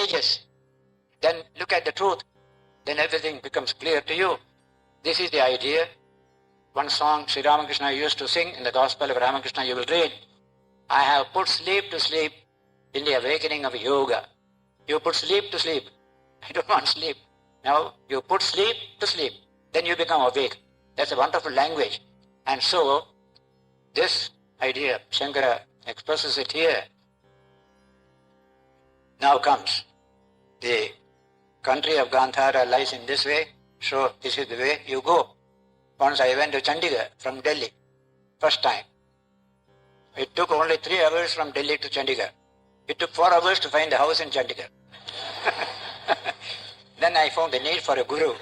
stages. Then look at the truth. Then everything becomes clear to you. This is the idea. One song Sri Ramakrishna used to sing in the Gospel of Ramakrishna, you will read, I have put sleep to sleep in the awakening of yoga. You put sleep to sleep. I don't want sleep. Now you put sleep to sleep. Then you become awake. That's a wonderful language. And so, this idea, Shankara expresses it here. Now comes, the country of Gandhara lies in this way, so this is the way you go. Once I went to Chandigarh from Delhi, first time. It took only 3 hours from Delhi to Chandigarh. It took 4 hours to find the house in Chandigarh. Then I found the need for a guru.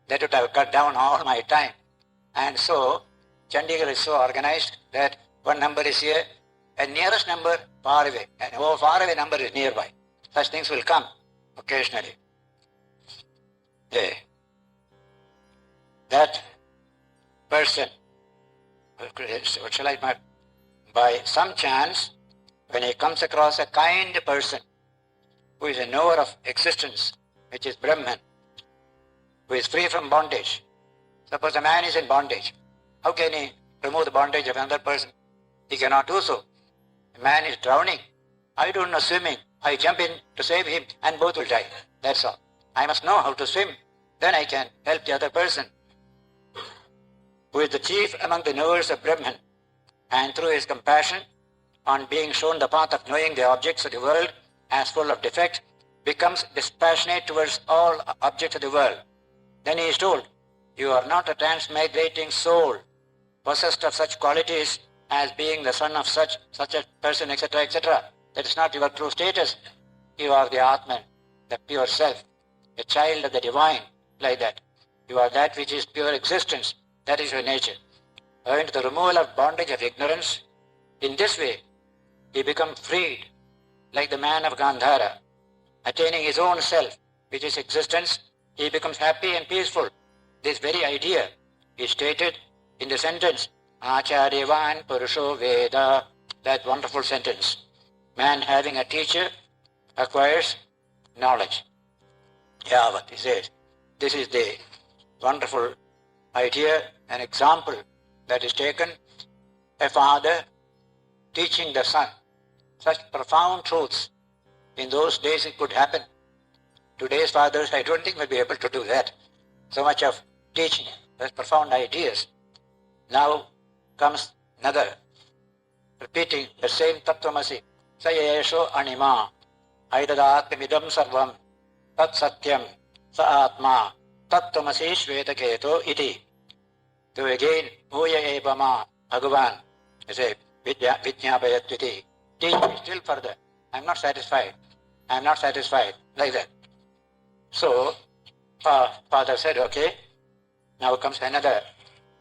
That would have cut down all my time. And so, Chandigarh is so organized that one number is here, and nearest number far away, and far away number is nearby. Such things will come occasionally. That person, what shall I say, by some chance, when he comes across a kind person who is a knower of existence, which is Brahman, who is free from bondage. Suppose a man is in bondage. How can he remove the bondage of another person? He cannot do so. A man is drowning. I don't know swimming. I jump in to save him and both will die. That's all. I must know how to swim. Then I can help the other person, who is the chief among the knowers of Brahman, and through his compassion on being shown the path of knowing the objects of the world as full of defect, becomes dispassionate towards all objects of the world. Then he is told, you are not a transmigrating soul, possessed of such qualities as being the son of such a person, etc., etc. That is not your true status. You are the Atman, the pure self, a child of the divine, like that. You are that which is pure existence. That is your nature. Owing to the removal of bondage of ignorance, in this way, he becomes freed, like the man of Gandhara. Attaining his own self, which is existence, he becomes happy and peaceful. This very idea is stated in the sentence, Acharyavan Purusho Veda, that wonderful sentence. Man having a teacher acquires knowledge. Yavat, he says. This is the wonderful idea, an example that is taken, a father teaching the son such profound truths. In those days it could happen. Today's fathers, I don't think will be able to do that. So much of teaching, such profound ideas. Now comes another, repeating the same Tattvamasi. Sayesho anima, aidadatmidam sarvam, tat satyam, sa atma, Tattvamasi shvetaketo iti. To again, Bhuya ebama, Bhagavan, I say, Vijñāpayatviti. Teach me still further. I am not satisfied. I am not satisfied. Like that. So, father said, okay, now comes another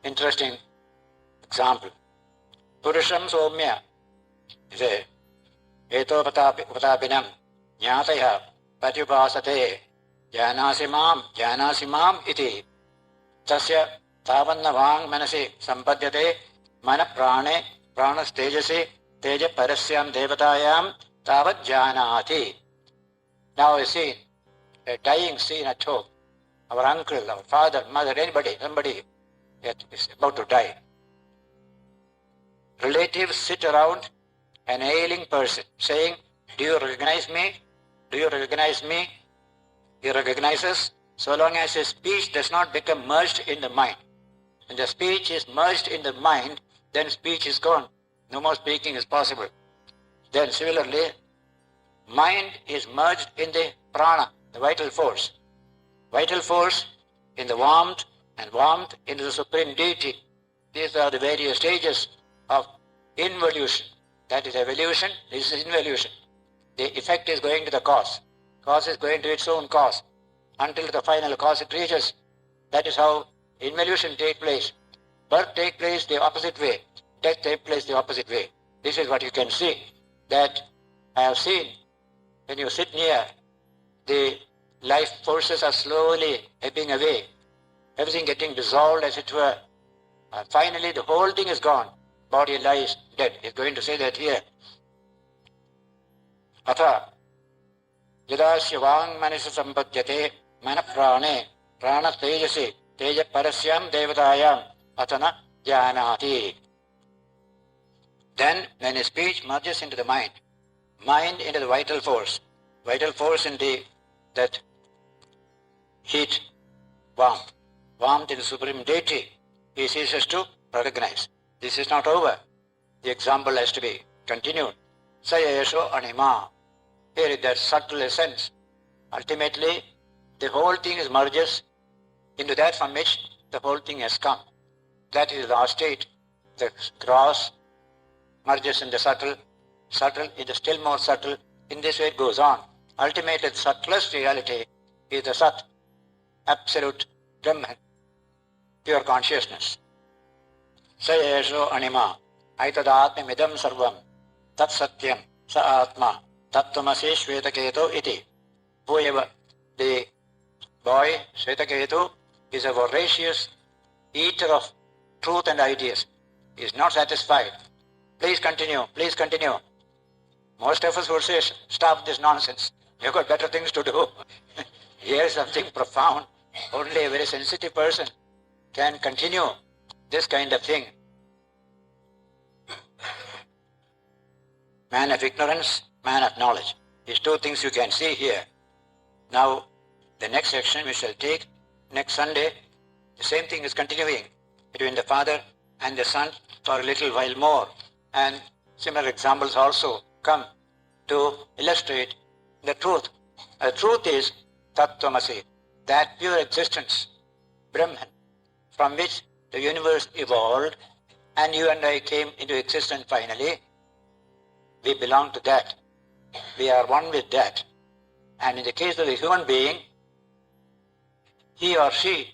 interesting example. Purusham somya, he said, Eto patapinam, jnataya, patyupasate, janasi mam iti, tasya tavanna vang manasi sampadyate, mana pranas tejasi, teja parasyam devatayam, tavat janati. Now you see, a dying scene at home. Our uncle, our father, mother, anybody, somebody is about to die. Relatives sit around an ailing person saying, do you recognize me? Do you recognize me? He recognizes so long as his speech does not become merged in the mind. When the speech is merged in the mind, then speech is gone. No more speaking is possible. Then similarly, mind is merged in the prana, the vital force. Vital force in the warmth, and warmth into the supreme deity. These are the various stages of involution. That is evolution, this is involution. The effect is going to the cause. Cause is going to its own cause. Until the final cause it reaches. That is how involution takes place. Birth takes place the opposite way. Death takes place the opposite way. This is what you can see. That I have seen when you sit near, the life forces are slowly ebbing away. Everything getting dissolved as it were. Finally the whole thing is gone. Body lies dead. He is going to say that here. Atha Yadasya vang manasa sampadyate mana prane prana tejasi teja parasyam devatayam atana jnanati. Then when a speech merges into the mind into the vital force into that heat, warmth in the Supreme Deity, he ceases to recognize. This is not over. The example has to be continued. Sayesho anima. Here is that subtle essence. Ultimately, the whole thing merges into that from which the whole thing has come. That is the last state. The gross merges in the subtle in the still more subtle. In this way it goes on. Ultimately, the subtlest reality is the Sat, absolute Brahman, pure consciousness. Sayesho anima, aitadatmimidam sarvam, tat satyam, sa atma, tattvamasi shvetaketu iti. Whoever, the boy Shvetaketu, is a voracious eater of truth and ideas. He is not satisfied. Please continue, please continue. Most of us would say, stop this nonsense. You've got better things to do. Here's something profound. Only a very sensitive person can continue this kind of thing. Man of ignorance, man of knowledge. These two things you can see here. Now, the next section we shall take next Sunday. The same thing is continuing between the Father and the Son for a little while more. And similar examples also come to illustrate the truth. The truth is Tattvamasi, that pure existence, Brahman, from which the universe evolved and you and I came into existence finally. We belong to that. We are one with that. And in the case of the human being, he or she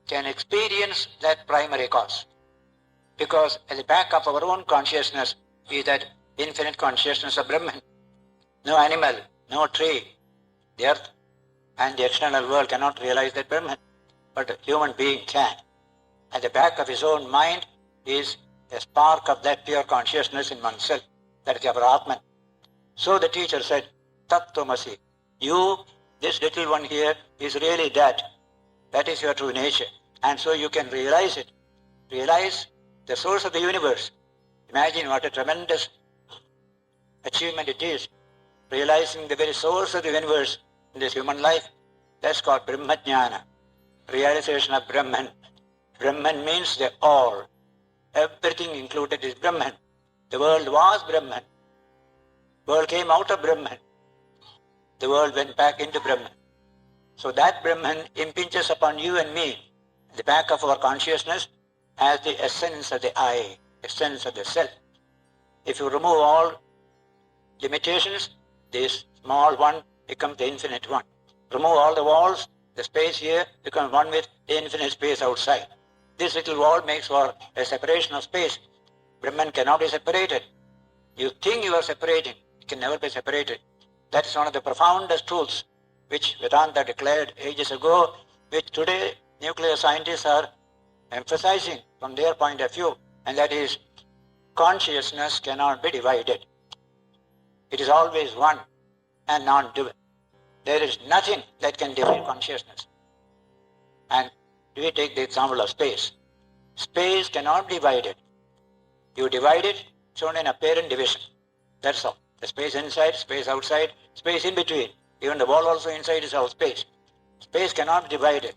can experience that primary cause. Because at the back of our own consciousness is that infinite consciousness of Brahman. No animal, no tree, the earth and the external world cannot realize that Brahman, but a human being can. At the back of his own mind is a spark of that pure consciousness in oneself, that is our Atman. So the teacher said, Tattvamasi, you, this little one here, is really that. That is your true nature. And so you can realize it. Realize the source of the universe. Imagine what a tremendous achievement it is. Realizing the very source of the universe in this human life. That's called Brahmajnana. Realization of Brahman. Brahman means the all. Everything included is Brahman. The world was Brahman. The world came out of Brahman. The world went back into Brahman. So that Brahman impinges upon you and me, the back of our consciousness, as the essence of the I, essence of the self. If you remove all limitations, this small one becomes the infinite one. Remove all the walls, the space here becomes one with the infinite space outside. This little wall makes for a separation of space. Brahman cannot be separated. You think you are separating, it can never be separated. That is one of the profoundest truths which Vedanta declared ages ago, which today nuclear scientists are emphasizing from their point of view, and that is consciousness cannot be divided. It is always one and non-dual. There is nothing that can divide consciousness. And we take the example of space. Space cannot be divided. You divide it, it's only an apparent division. That's all. The space inside, space outside, space in between. Even the wall also inside is all space. Space cannot be divided.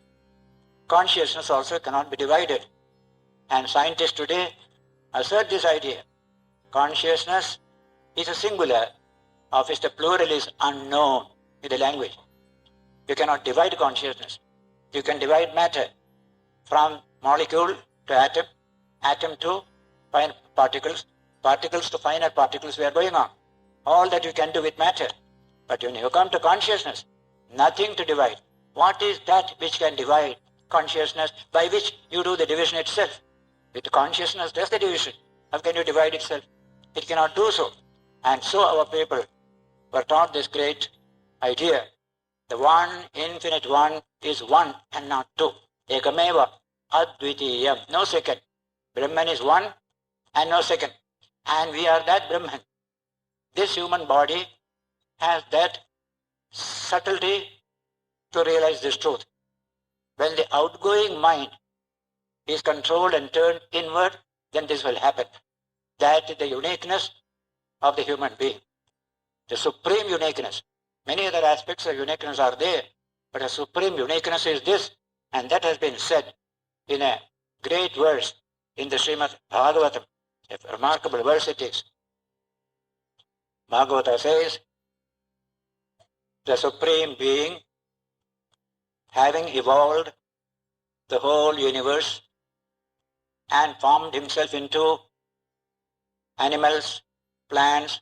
Consciousness also cannot be divided. And scientists today assert this idea. Consciousness is a singular, of which the plural is unknown in the language. You cannot divide consciousness. You can divide matter from molecule to atom, atom to fine particles, particles to finer particles. We are going on. All that you can do with matter. But when you come to consciousness, nothing to divide. What is that which can divide consciousness by which you do the division itself? With consciousness does the division. How can you divide itself? It cannot do so. And so our people were taught this great idea. The one, infinite one, is one and not two. Ekameva advitiyam. No second. Brahman is one and no second. And we are that Brahman. This human body has that subtlety to realize this truth. When the outgoing mind is controlled and turned inward, then this will happen. That is the uniqueness of the human being, the supreme uniqueness. Many other aspects of uniqueness are there, but the supreme uniqueness is this, and that has been said in a great verse in the Srimad Bhagavatam. A remarkable verse it is. Bhagavata says, the Supreme Being, having evolved the whole universe and formed himself into animals, plants,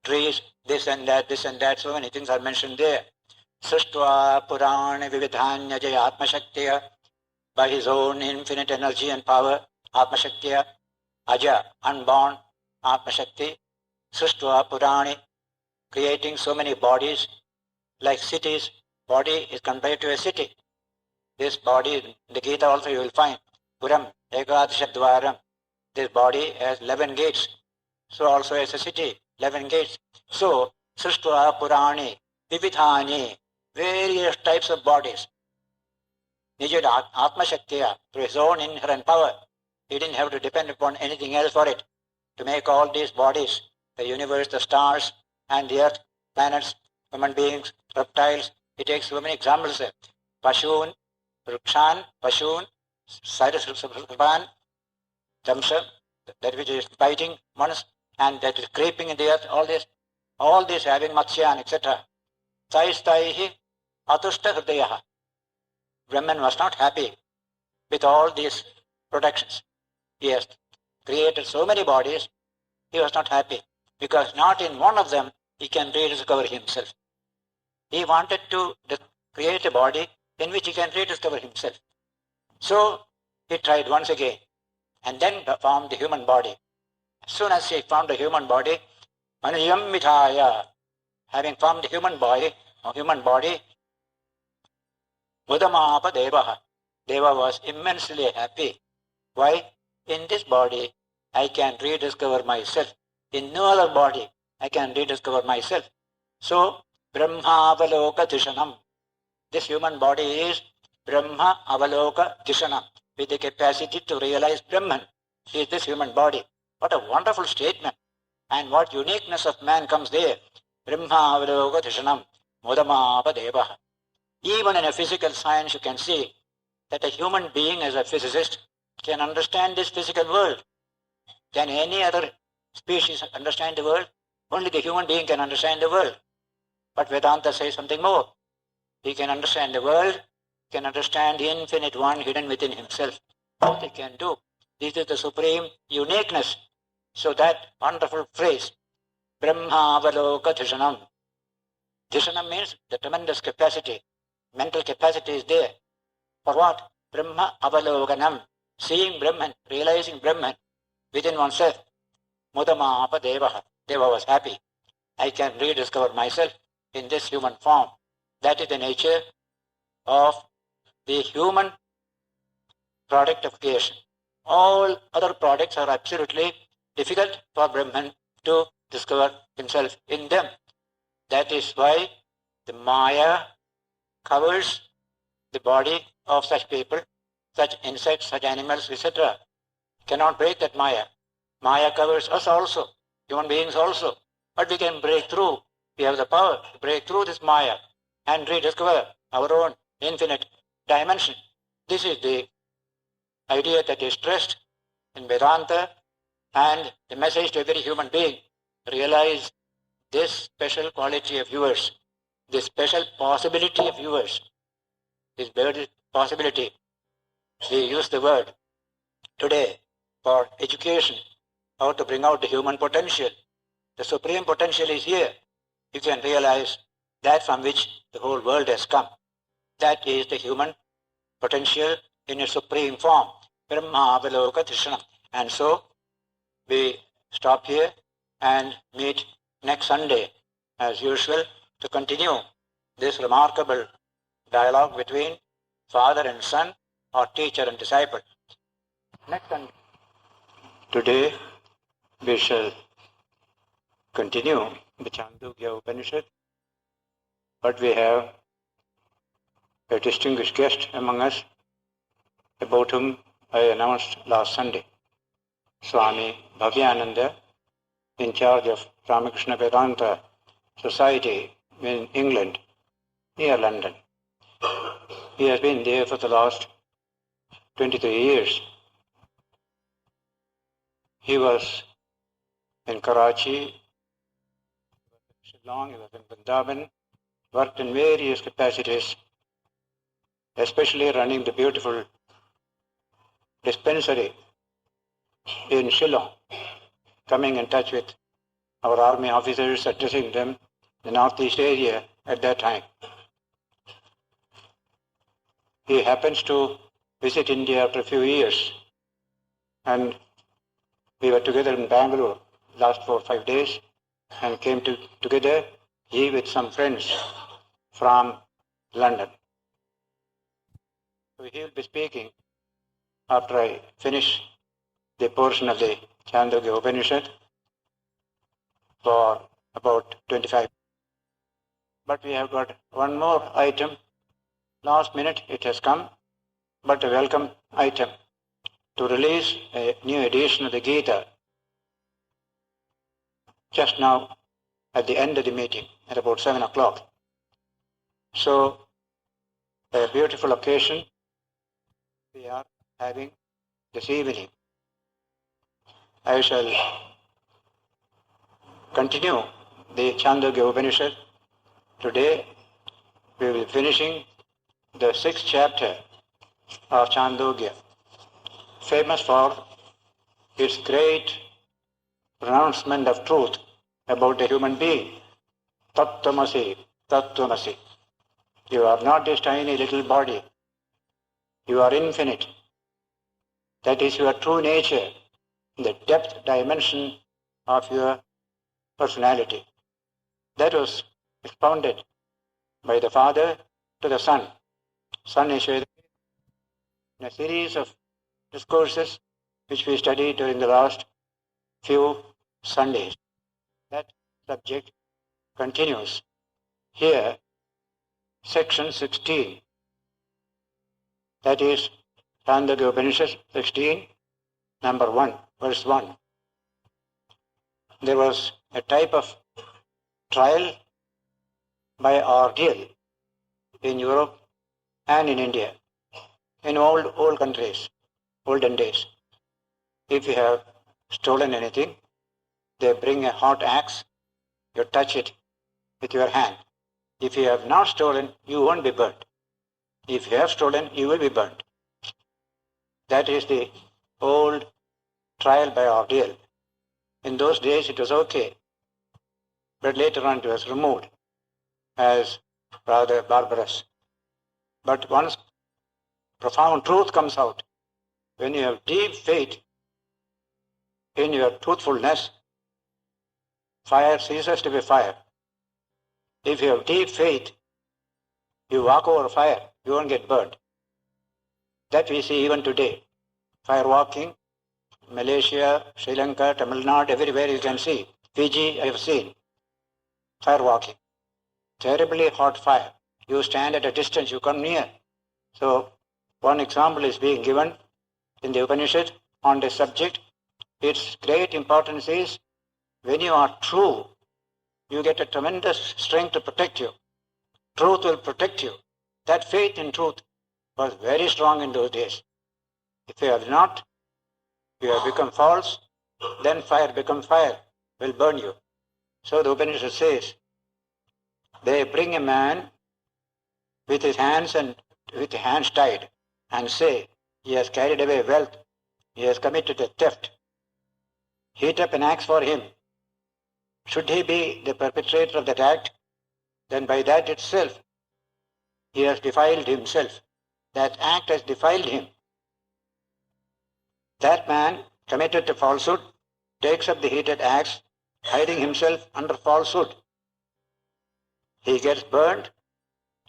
trees, this and that, so many things are mentioned there. Srishtva Purana Vivekananda Atma Shaktiya, by his own infinite energy and power, Atma Shaktiya, Aja, unborn, Atma Shakti, Srishtva Purani, creating so many bodies, like cities. Body is compared to a city. This body, in the Gita also you will find, Puram, Ekadashadvaram, this body has 11 gates. So also as a city, 11 gates. So, Srishtva Purani, Vividhani, various types of bodies. Nijad Atma Shaktiya, through his own inherent power. He didn't have to depend upon anything else for it. To make all these bodies, the universe, the stars, and the earth, planets, human beings, reptiles, he takes so many examples there. Pashun, Rukshan, Pashun, Cyrus, Tamsa, that which is biting ones, and that is creeping in the earth, all this having Matsyan, etc. Saistaihi Atushta Hridayaha. Brahman was not happy with all these protections. He has created so many bodies, he was not happy, because not in one of them he can rediscover himself. He wanted to create a body in which he can rediscover himself. So he tried once again, and then formed the human body. As soon as he formed the human body, Maniyam Mithaya, having formed the human body, Mudamapa Devaha, Deva was immensely happy. Why? In this body, I can rediscover myself. In no other body, I can rediscover myself. So, Brahma Avaloka Dishanam. This human body is Brahma Avaloka Dishanam, with the capacity to realize Brahman. Is this human body. What a wonderful statement. And what uniqueness of man comes there. Brahma Avaloka Dishanam, Mudamapa Devaha. Even in a physical science, you can see that a human being, as a physicist, can understand this physical world. Can any other species understand the world? Only the human being can understand the world. But Vedanta says something more. He can understand the world, can understand the infinite one hidden within himself. What he can do. This is the supreme uniqueness. So that wonderful phrase, Brahma Avaloka Dhishanam. Dhishanam means the tremendous capacity. Mental capacity is there. For what? Brahma Avalokanam. Seeing Brahman, realizing Brahman within oneself. Mudamapa Devaha. Deva was happy. I can rediscover myself in this human form. That is the nature of the human product of creation. All other products are absolutely difficult for Brahman to discover himself in them. That is why the Maya covers the body of such people, such insects, such animals, etc. Cannot break that Maya. Maya covers us also, human beings also. But we can break through. We have the power to break through this Maya and rediscover our own infinite dimension. This is the idea that is stressed in Vedanta, and the message to every human being. Realize this special quality of yours, this special possibility of yours, this possibility. We use the word today for education, how to bring out the human potential. The supreme potential is here. You can realize that from which the whole world has come. That is the human potential in its supreme form. Brahma Avaloka Dhishanam. And so we stop here and meet next Sunday as usual to continue this remarkable dialogue between father and son or teacher and disciple. Next Sunday. Today we shall continue the Chandogya Upanishad But we have a distinguished guest among us, about whom I announced last Sunday, Swami Bhavyananda, in charge of Ramakrishna Vedanta Society in England, near London. He has been there for the last 23 years. He was in Karachi, Shillong, he was in Vrindavan, worked in various capacities, especially running the beautiful dispensary in Shillong, coming in touch with our army officers, addressing them, the northeast area at that time. He happens to visit India after a few years, and we were together in Bangalore last 4 or 5 days, and came together, he with some friends from London. So he will be speaking after I finish the portion of the Chandogya Upanishad for about 25. But we have got one more item. Last minute it has come, but a welcome item, to release a new edition of the Gita just now at the end of the meeting at about 7 o'clock. So a beautiful occasion we are having this evening. I shall continue the Chandogya Upanishad. Today we will be finishing the 6th chapter of Chandogya, famous for its great pronouncement of truth about the human being. Tattvamasi, Tattvamasi. You are not this tiny little body. You are infinite. That is your true nature, the depth dimension of your personality. That was expounded by the Father to the Son. Son is in a series of discourses which we studied during the last few Sundays. That subject continues. Here, section 16, that is Chandogya Upanishad 16, number 1, verse 1. There was a type of trial by ordeal in Europe and in India, in old countries, olden days. If you have stolen anything, they bring a hot axe, you touch it with your hand. If you have not stolen, you won't be burnt. If you have stolen, you will be burnt. That is the old trial by ordeal. In those days it was okay, but later on it was removed as rather barbarous. But once profound truth comes out, when you have deep faith in your truthfulness, fire ceases to be fire. If you have deep faith, you walk over fire, you won't get burned. That we see even today. Fire walking, Malaysia, Sri Lanka, Tamil Nadu, everywhere you can see. Fiji, I have seen. Fire walking. Terribly hot fire. You stand at a distance, you come near. So, one example is being given in the Upanishad on this subject. Its great importance is, when you are true, you get a tremendous strength to protect you. Truth will protect you. That faith in truth was very strong in those days. If you have not, you have become false, then fire becomes fire, will burn you. So the Upanishad says, they bring a man with his hands tied and say, he has carried away wealth, he has committed a theft. Heat up an axe for him. Should he be the perpetrator of that act, then by that itself, he has defiled himself. That act has defiled him. That man committed the falsehood, takes up the heated axe, hiding himself under falsehood. He gets burned,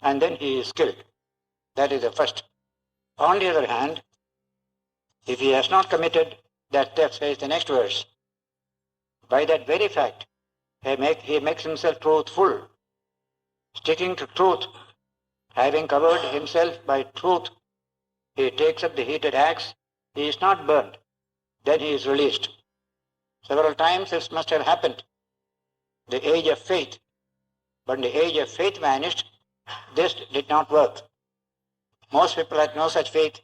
and then he is killed. That is the first. On the other hand, if he has not committed that theft, says the next verse, by that very fact, he makes himself truthful. sticking to truth, having covered himself by truth, he takes up the heated axe, he is not burned, then he is released. Several times this must have happened. The age of faith. But when the age of faith vanished, this did not work. Most people had no such faith,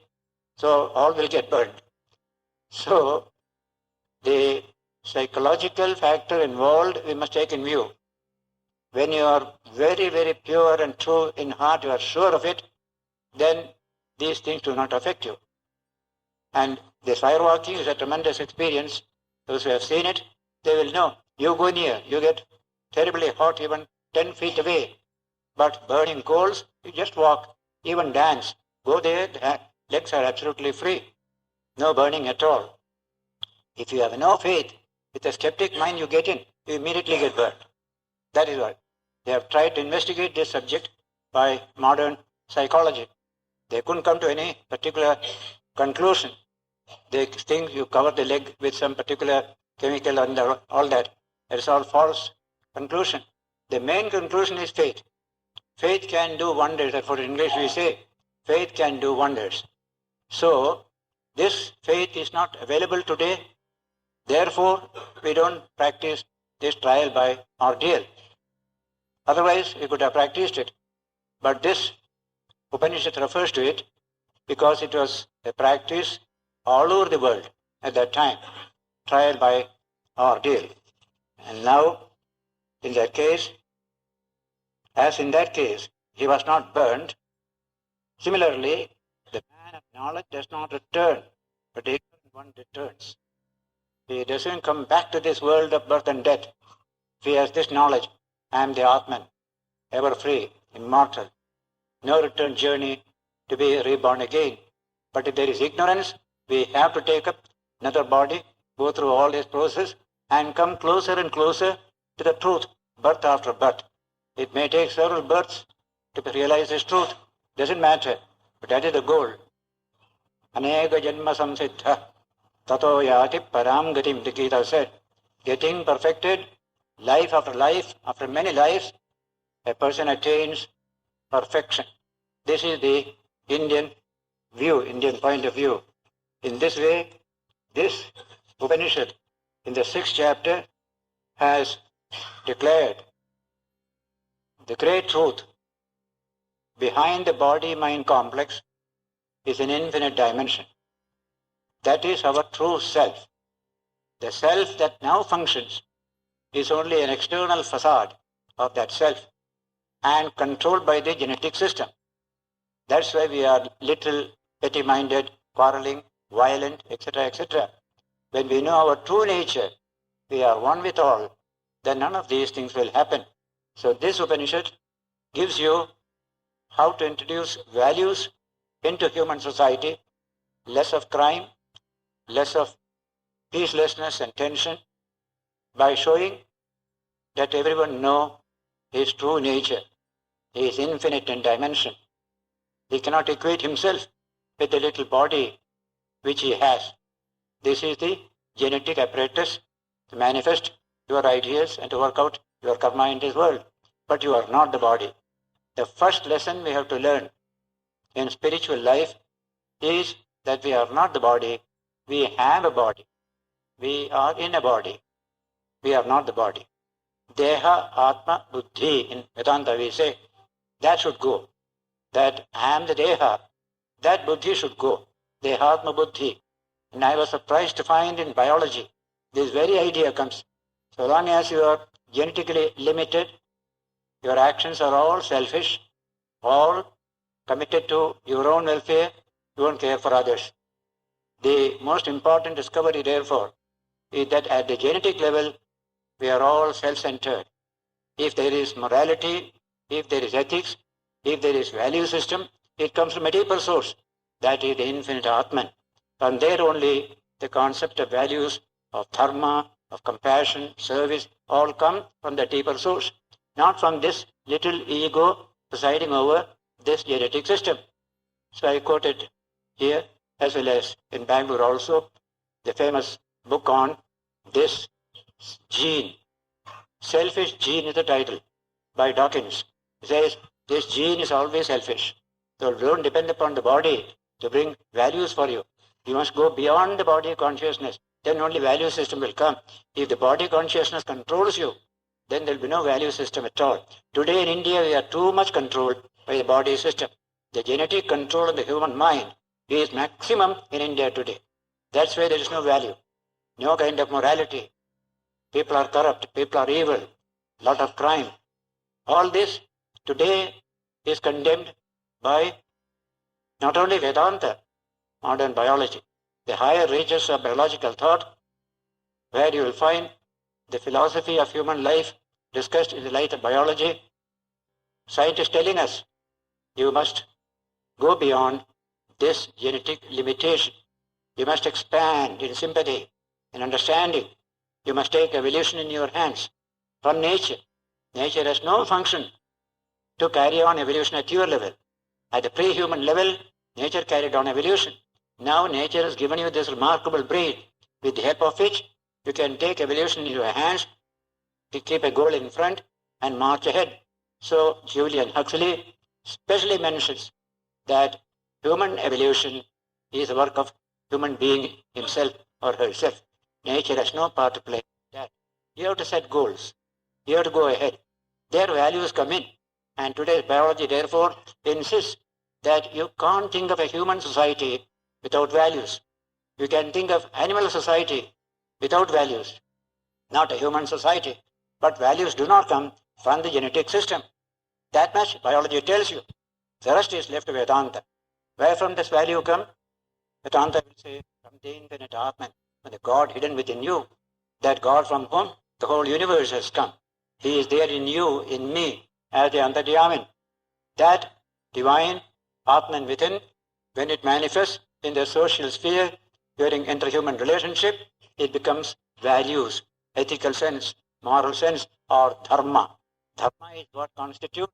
so all will get burned. So the psychological factor involved we must take in view. When you are very, very pure and true in heart, you are sure of it, then these things do not affect you. And this fire walking is a tremendous experience. Those who have seen it, they will know. You go near, you get terribly hot even 10 feet away. But burning coals, you just walk, even dance. Go there, the legs are absolutely free. No burning at all. If you have no faith, with a skeptic mind you get in, you immediately get burned. That is why they have tried to investigate this subject by modern psychology. They couldn't come to any particular conclusion. They think you cover the leg with some particular chemical and all that. That is all false conclusion. The main conclusion is faith. Faith can do wonders. Therefore, in English we say, faith can do wonders. So, this faith is not available today. Therefore, we don't practice this trial by ordeal. Otherwise, we could have practiced it. But this Upanishad refers to it because it was a practice all over the world at that time, trial by ordeal. And now, in that case, as in that case, he was not burned. Similarly, the man of knowledge does not return, but the ignorant one returns. He doesn't come back to this world of birth and death. If he has this knowledge, I am the Atman, ever free, immortal. No return journey to be reborn again. But if there is ignorance, we have to take up another body, go through all this process, and come closer and closer to the truth, birth after birth. It may take several births to realize this truth. Doesn't matter, but that is the goal. Aneka janma samsiddha tato yati param gatim, the Gita said. Getting perfected, life after many lives, a person attains perfection. This is the Indian view, Indian point of view. In this way, this Upanishad, in the 6th chapter, has declared the great truth. Behind the body-mind complex is an infinite dimension. That is our true self. The self that now functions is only an external facade of that self and controlled by the genetic system. That's why we are little, petty-minded, quarreling, violent, etc., etc. When we know our true nature, we are one with all, then none of these things will happen. So this Upanishad gives you how to introduce values into human society, less of crime, less of peacelessness and tension, by showing that everyone know his true nature. He is infinite in dimension. He cannot equate himself with the little body which he has. This is the genetic apparatus to manifest your ideas and to work out your karma in this world. But you are not the body. The first lesson we have to learn in spiritual life is that we are not the body. We have a body. We are in a body. We are not the body. Deha, Atma, Buddhi, in Vedanta we say, that should go. That I am the Deha, that Buddhi should go. Deha, Atma, Buddhi. And I was surprised to find in biology, this very idea comes. So long as you are genetically limited, your actions are all selfish, all committed to your own welfare, you won't care for others. The most important discovery, therefore, is that at the genetic level, we are all self-centered. If there is morality, if there is ethics, if there is value system, it comes from a deeper source. That is the infinite Atman. From there only the concept of values, of dharma, of compassion, service, all come from the deeper source. Not from this little ego presiding over this genetic system. So I quoted here, as well as in Bangalore also, the famous book on this gene. Selfish Gene is the title by Dawkins. He says, this gene is always selfish. So don't depend upon the body to bring values for you. You must go beyond the body consciousness. Then only value system will come. If the body consciousness controls you, then there will be no value system at all. Today in India, we are too much controlled by the body system. The genetic control of the human mind is maximum in India today. That's why there is no value, no kind of morality. People are corrupt, people are evil, lot of crime. All this today is condemned by not only Vedanta, modern biology, the higher reaches of biological thought, where you will find the philosophy of human life discussed in the light of biology. Scientists telling us, you must go beyond this genetic limitation. You must expand in sympathy, in understanding. You must take evolution in your hands from nature. Nature has no function to carry on evolution at your level. At the pre-human level, nature carried on evolution. Now nature has given you this remarkable brain, with the help of which you can take evolution in your hands, to keep a goal in front and march ahead. So Julian Huxley specially mentions that human evolution is the work of human being himself or herself. Nature has no part to play in that. You have to set goals. You have to go ahead. Their values come in. And today's biology, therefore, insists that you can't think of a human society without values. You can think of animal society without values. Not a human society. But values do not come from the genetic system. That much biology tells you. The rest is left to Vedanta. Where from this value come? Vedanta will say, from the infinite Atman, from the God hidden within you. That God from whom the whole universe has come. He is there in you, in me, as the Antaryamin. That divine Atman within, when it manifests in the social sphere during interhuman relationship, it becomes values, ethical sense, moral sense, or dharma. Dharma is what constitutes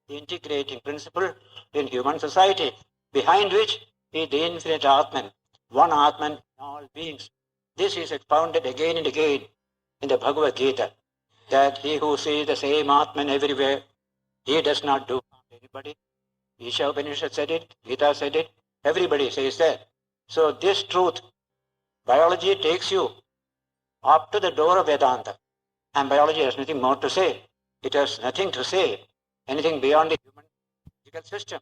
the integrating principle in human society, behind which is the infinite Atman, one Atman in all beings. This is expounded again and again in the Bhagavad Gita, that he who sees the same Atman everywhere, he does not do harm to anybody. Isha Upanishad said it, Gita said it, everybody says that. So this truth, biology takes you up to the door of Vedanta, and biology has nothing more to say. It has nothing to say, anything beyond the human physical system.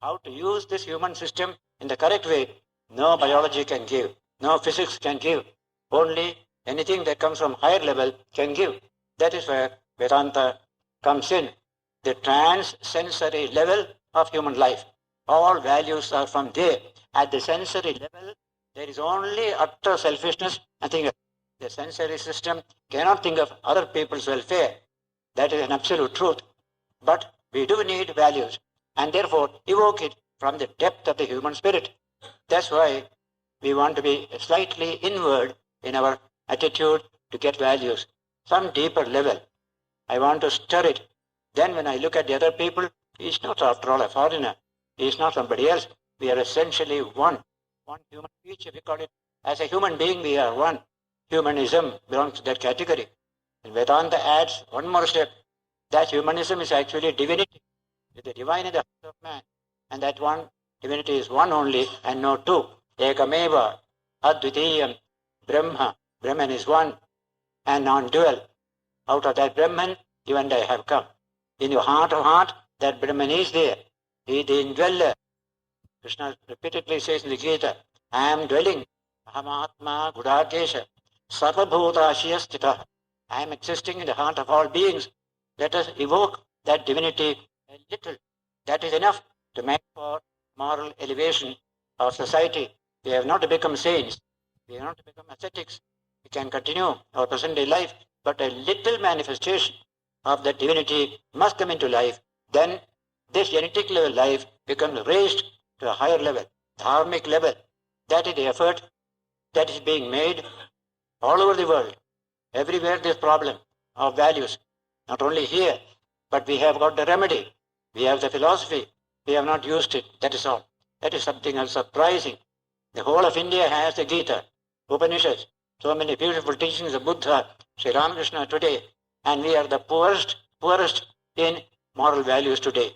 How to use this human system in the correct way, no biology can give, no physics can give. Only anything that comes from higher level can give. That is where Vedanta comes in, the trans-sensory level of human life. All values are from there. At the sensory level, there is only utter selfishness, nothing else. The sensory system cannot think of other people's welfare. That is an absolute truth. But we do need values, and therefore evoke it from the depth of the human spirit. That's why we want to be slightly inward in our attitude to get values, some deeper level. I want to stir it. Then when I look at the other people, he's not after all a foreigner. He's not somebody else. We are essentially one human creature. We call it, as a human being, we are one. Humanism belongs to that category. And Vedanta adds one more step, that humanism is actually divinity, with the divine in the heart of man. And that one divinity is one only and no two. Ekameva, Advitiyam, Brahma. Brahman is one and non-dual. Out of that Brahman, you and I have come. In your heart of heart, that Brahman is there. He is the indweller. Krishna repeatedly says in the Gita, I am dwelling. Ahamatma Gudakesha. Sarvabhutashiyastita. I am existing in the heart of all beings. Let us evoke that divinity a little. That is enough to make for moral elevation of society. We have not to become saints. We have not to become ascetics. We can continue our present day life, but a little manifestation of that divinity must come into life. Then this genetic level life becomes raised to a higher level, dharmic level. That is the effort that is being made all over the world. Everywhere this problem of values, not only here, but we have got the remedy. We have the philosophy. We have not used it. That is all. That is something else surprising. The whole of India has the Gita, Upanishads, so many beautiful teachings of Buddha, Sri Ramakrishna today, and we are the poorest in moral values today.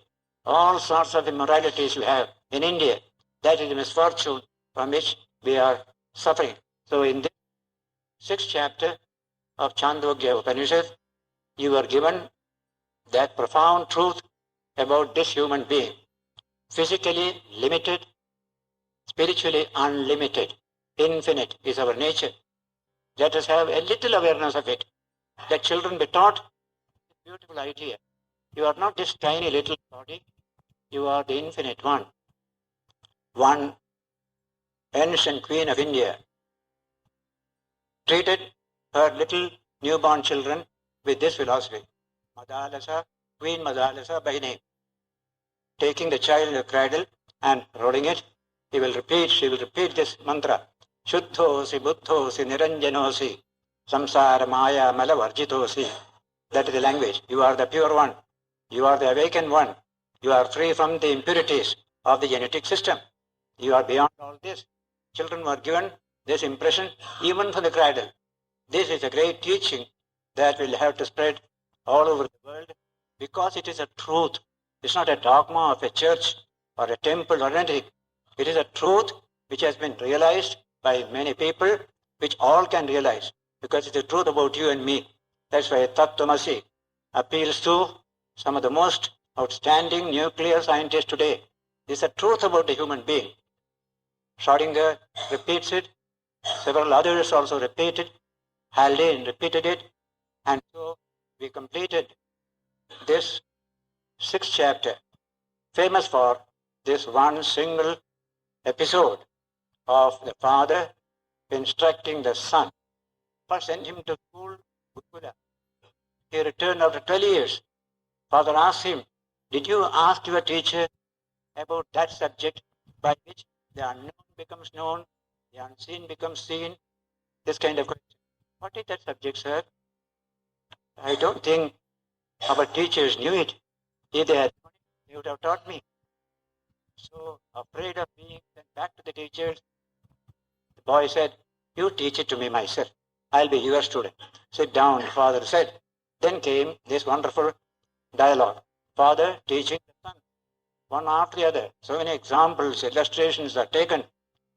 All sorts of immoralities we have in India. That is the misfortune from which we are suffering. So in this sixth chapter of Chandogya Upanishad, you are given that profound truth about this human being. Physically limited, spiritually unlimited, infinite is our nature. Let us have a little awareness of it. Let children be taught this beautiful idea. You are not this tiny little body, you are the infinite one. One ancient queen of India treated her little newborn children with this philosophy. Madalasa, Queen Madalasa by name. Taking the child in the cradle and rolling it, she will repeat this mantra. Shuddhosi, buddhosi, niranjanosi, samsara maya malavarjitosi. That is the language. You are the pure one. You are the awakened one. You are free from the impurities of the genetic system. You are beyond all this. Children were given this impression even from the cradle. This is a great teaching that will have to spread all over the world because it is a truth. It's not a dogma of a church or a temple or anything. It is a truth which has been realized by many people, which all can realize because it's the truth about you and me. That's why Tattvamasi appeals to some of the most outstanding nuclear scientists today. It's a truth about the human being. Schrodinger repeats it. Several others also repeat it. Haldane repeated it. And so we completed this sixth chapter, famous for this one single episode of the father instructing the son. First sent him to school, Gurukula. He returned after 12 years. Father asked him, did you ask your teacher about that subject by which the unknown becomes known, the unseen becomes seen? This kind of question. What is that subject, sir? I don't think our teachers knew it. If they had known it, they would have taught me. So afraid of being sent back to the teachers, the boy said, you teach it to me myself. I'll be your student. Sit down, father said. Then came this wonderful dialogue. Father teaching the son, one after the other. So many examples, illustrations are taken.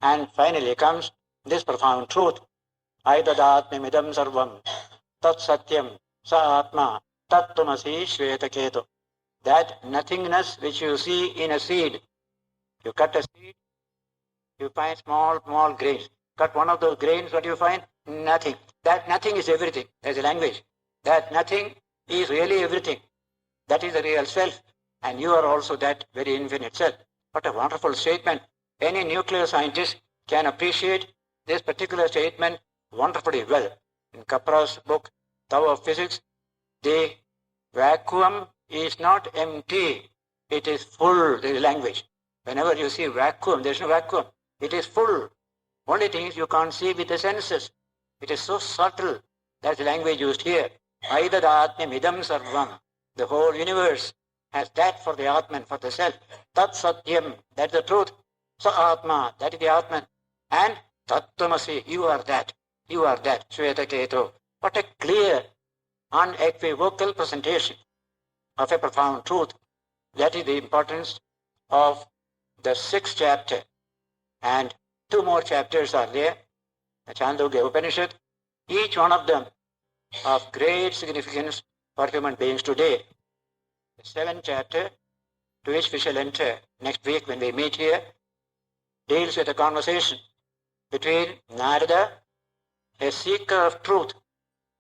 And finally comes this profound truth. Aidadatmimidam sarvam, tat satyam, sa atma, tattvamasi shvetaketu. That nothingness which you see in a seed. You cut a seed, you find small grains. Cut one of those grains, what do you find? Nothing. That nothing is everything. There's a language. That nothing is really everything. That is the real self. And you are also that very infinite self. What a wonderful statement. Any nuclear scientist can appreciate this particular statement wonderfully well. In Kapra's book, Tao of Physics, the vacuum is not empty. It is full, the language. Whenever you see vacuum, there is no vacuum. It is full. Only thing is you can't see with the senses. It is so subtle. That's the language used here. Aidadatmim idam sarvam. The whole universe has that for the Atman, for the self. Tat satyam, that's the truth. Sa Atma, that is the Atman. And Tattvamasi, you are that. You are that. Shvetaketu. What a clear, unequivocal presentation of a profound truth. That is the importance of the sixth chapter. And two more chapters are there. The Chandogya Upanishad. Each one of them of great significance for human beings today. The seventh chapter, to which we shall enter next week when we meet here, deals with a conversation between Narada, a seeker of truth,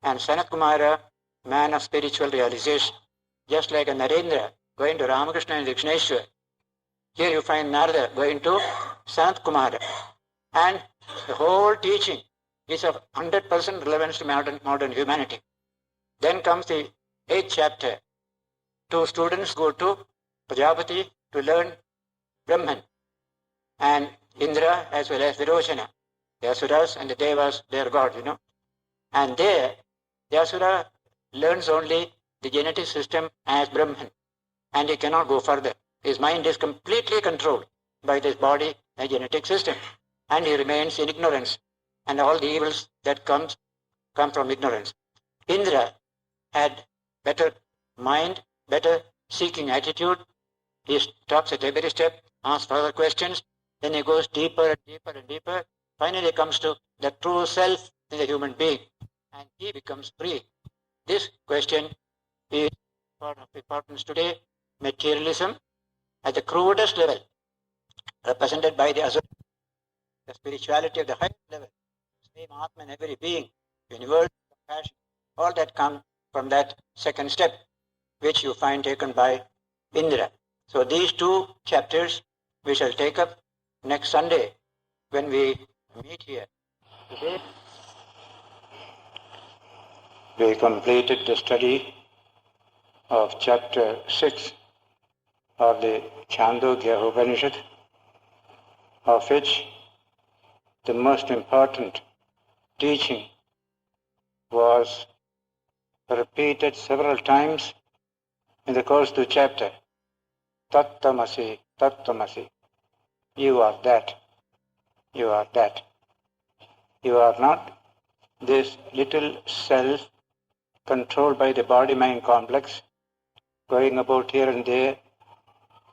and Sanat Kumara, man of spiritual realization. Just like a Narendra going to Ramakrishna and Dakshineshwar. Here you find Narada going to Sanat Kumara. And the whole teaching is of 100% relevance to modern humanity. Then comes the 8th chapter. Two students go to Prajapati to learn Brahman and Indra as well as Virochana. The Asuras and the Devas, their God, And there, the Asura learns only the genetic system as Brahman. And he cannot go further. His mind is completely controlled by this body and genetic system. And he remains in ignorance. And all the evils that come from ignorance. Indra had better mind, better seeking attitude. He stops at every step, asks further questions, then he goes deeper and deeper and deeper, finally comes to the true self in the human being, and he becomes free. This question is of importance today. Materialism at the crudest level, represented by the spirituality of the highest level, same Atma in every being, universal compassion, all that come from that second step, which you find taken by Indra. So these two chapters we shall take up next Sunday when we meet here. Today we completed the study of chapter 6 of the Chandogya Upanishad, of which the most important teaching was repeated several times in the course of the chapter. Tattvamasi, Tattvamasi. You are that. You are that. You are not this little self controlled by the body-mind complex, going about here and there,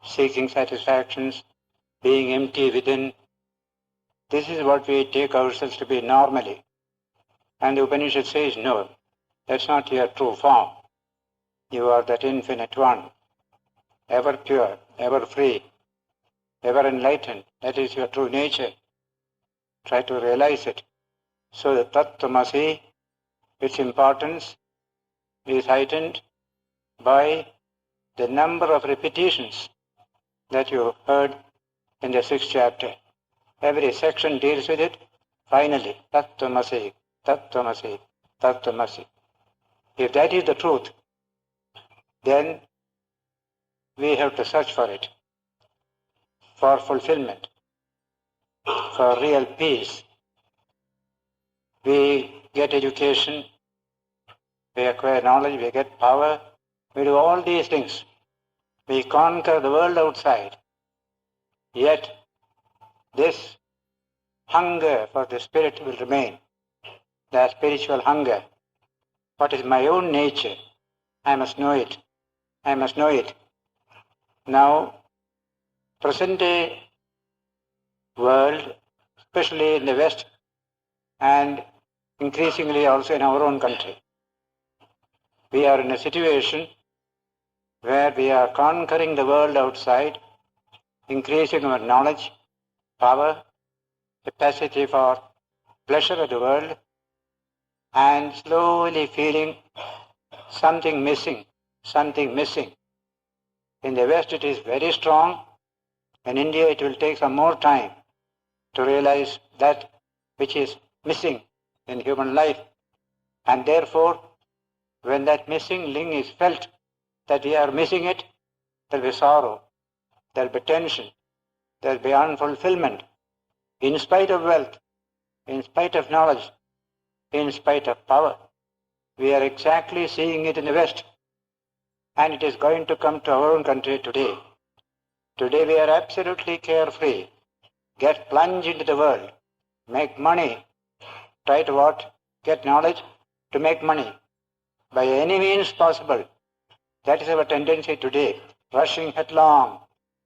seeking satisfactions, being empty within. This is what we take ourselves to be normally. And the Upanishad says, no, that's not your true form. You are that infinite one, ever pure, ever free, ever enlightened. That is your true nature. Try to realize it. So the Tattvamasi, its importance is heightened by the number of repetitions that you heard in the 6th chapter. Every section deals with it. Finally, Tattvamasi, Tattvamasi, Tattvamasi. If that is the truth, then we have to search for it, for fulfillment, for real peace. We get education, we acquire knowledge, we get power, we do all these things. We conquer the world outside. Yet, this hunger for the spirit will remain, the spiritual hunger. What is my own nature? I must know it. I must know it. Now, present-day world, especially in the West, and increasingly also in our own country, we are in a situation where we are conquering the world outside, increasing our knowledge, power, capacity for pleasure of the world, and slowly feeling something missing, something missing. In the West it is very strong. In India it will take some more time to realize that which is missing in human life. And therefore, when that missing link is felt, that we are missing it, there will be sorrow, there will be tension, there will be unfulfillment. In spite of wealth, in spite of knowledge, in spite of power, we are exactly seeing it in the West. And it is going to come to our own country today. Today we are absolutely carefree. Get plunged into the world, make money, try to what? Get knowledge to make money by any means possible. That is our tendency today, rushing headlong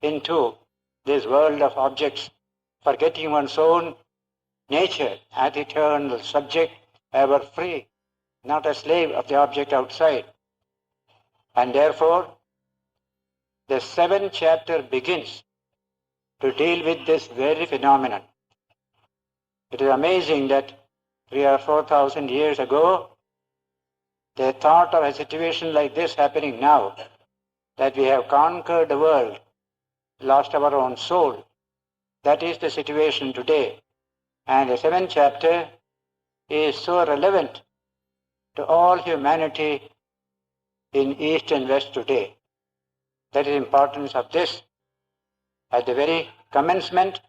into this world of objects, forgetting one's own nature as eternal subject, ever free, not a slave of the object outside. And therefore, the 7th chapter begins to deal with this very phenomenon. It is amazing that 3,000 or 4,000 years ago, they thought of a situation like this happening now, that we have conquered the world, lost our own soul. That is the situation today. And the 7th chapter is so relevant to all humanity in East and West today. That is the importance of this. At the very commencement,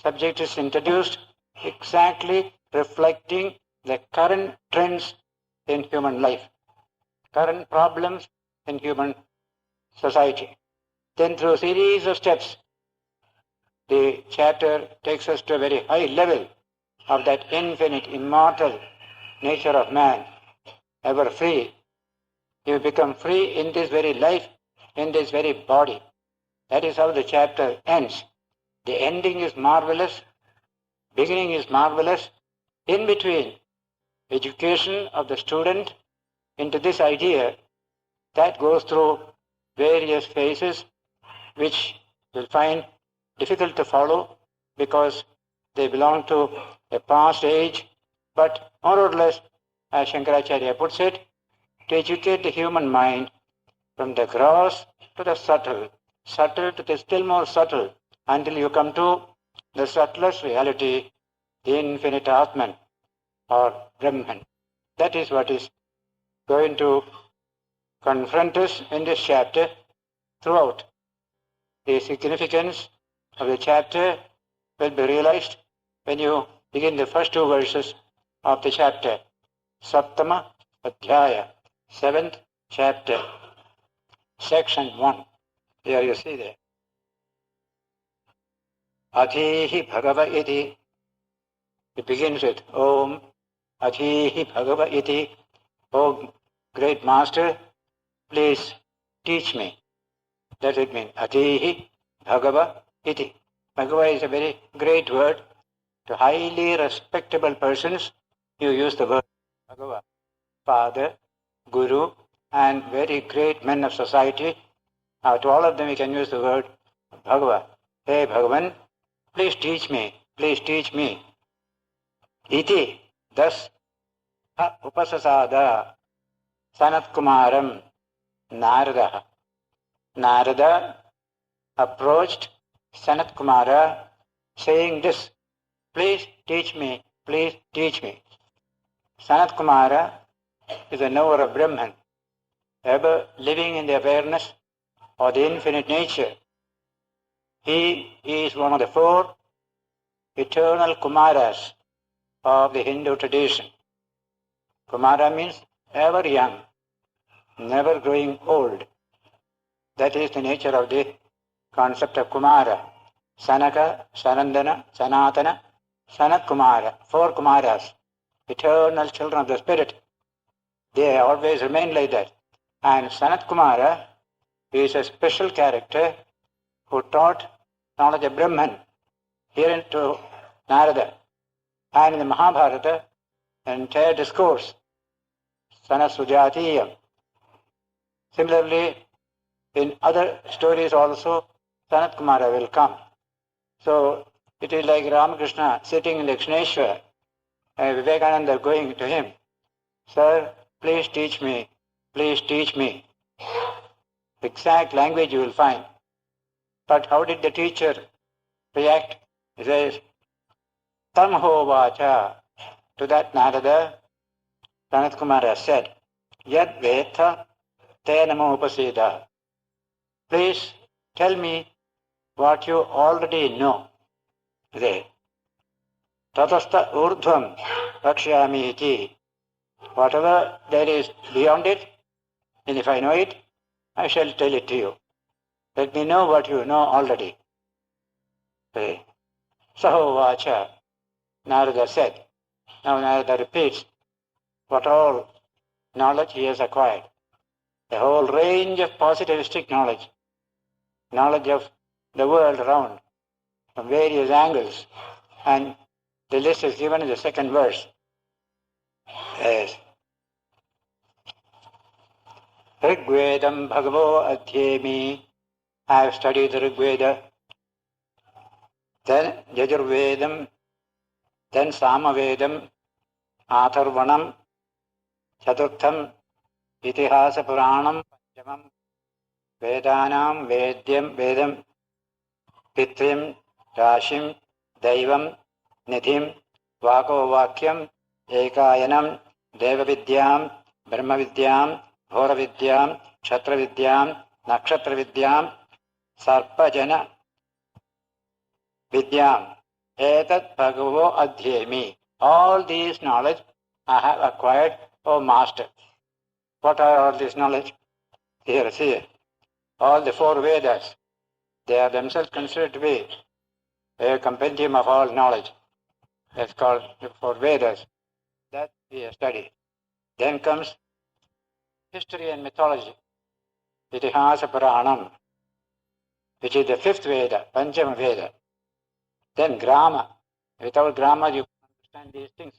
subject is introduced exactly reflecting the current trends in human life, current problems in human society. Then through a series of steps, the chapter takes us to a very high level of that infinite, immortal nature of man, ever free. You become free in this very life in this very body. That is how the chapter ends. The ending is marvelous, beginning is marvelous. In between, education of the student into this idea that goes through various phases which will find difficult to follow because they belong to a past age, but more or less, as Shankaracharya puts it, to educate the human mind from the gross to the subtle, subtle to the still more subtle, until you come to the subtlest reality, the infinite Atman or Brahman. That is what is going to confront us in this chapter throughout. The significance of the chapter will be realized when you begin the first two verses of the chapter. Saptama Adhyaya, 7th chapter, section 1. Here you see there. Adhihi Bhagava iti. It begins with Om Adhihi Bhagava iti. Oh, great master, please teach me. That it means Adhihi Bhagava iti. Bhagava is a very great word. To highly respectable persons, you use the word Bhagava. Father, Guru, and very great men of society. To all of them we can use the word Bhagava. Hey Bhagavan, please teach me, please teach me. Iti, thus, upasasada, Sanat Kumaram, Narada. Narada approached Sanat Kumara saying this, please teach me, please teach me. Sanat Kumara is a knower of Brahman, ever living in the awareness of the infinite nature. He is one of the four eternal Kumaras of the Hindu tradition. Kumara means ever young, never growing old. That is the nature of the concept of Kumara. Sanaka, Sanandana, Sanatana, Sanat Kumara, four Kumaras, eternal children of the spirit. They always remain like that. And Sanat Kumara is a special character who taught knowledge of Brahman here to Narada. And in the Mahabharata, the entire discourse, Sanasujatiyam. Similarly, in other stories also, Sanat Kumara will come. So it is like Ramakrishna sitting in Dakshineshwar and Vivekananda going to him, Sir, please teach me, please teach me. Exact language you will find. But how did the teacher react? He says, Tamho vacha. To that Narada, Sanat Kumara said, Yad vetha te namo upasida. Please tell me what you already know. There. Tatasta urdhvam rakshyami iti. Whatever there is beyond it, and if I know it, I shall tell it to you. Let me know what you know already. Saho vacha, Narada said. Now Narada repeats what all knowledge he has acquired. A whole range of positivistic knowledge. Knowledge of the world around from various angles. And the list is given in the second verse. Yes. Rigvedam Bhagavo Adhyemi. I have studied the Rigveda. Then Yajurvedam. Then Samavedam. Atharvanam. Chaturtham. Itihasa Puranam. Panchamam. Vedanam. Vedyam. Vedam. Pitrim. Rashim. Daivam. Nidhim. Vako Vakyam. Ekayanam. Devavidyam. Brahmavidyam. Bhoravidyam. Kshatravidyam. Nakshatravidyam. Sarpajana Vidyam. Etat Bhagavo Adhyemi. All these knowledge I have acquired, O Master. What are all this knowledge? Here, see. All the four Vedas, they are themselves considered to be a compendium of all knowledge. That's called the four Vedas. That we have studied. Then comes history and mythology. Itihasa Puranam, which is the fifth Veda, Panchama Veda. Then Grama. Without grammar you can't understand these things.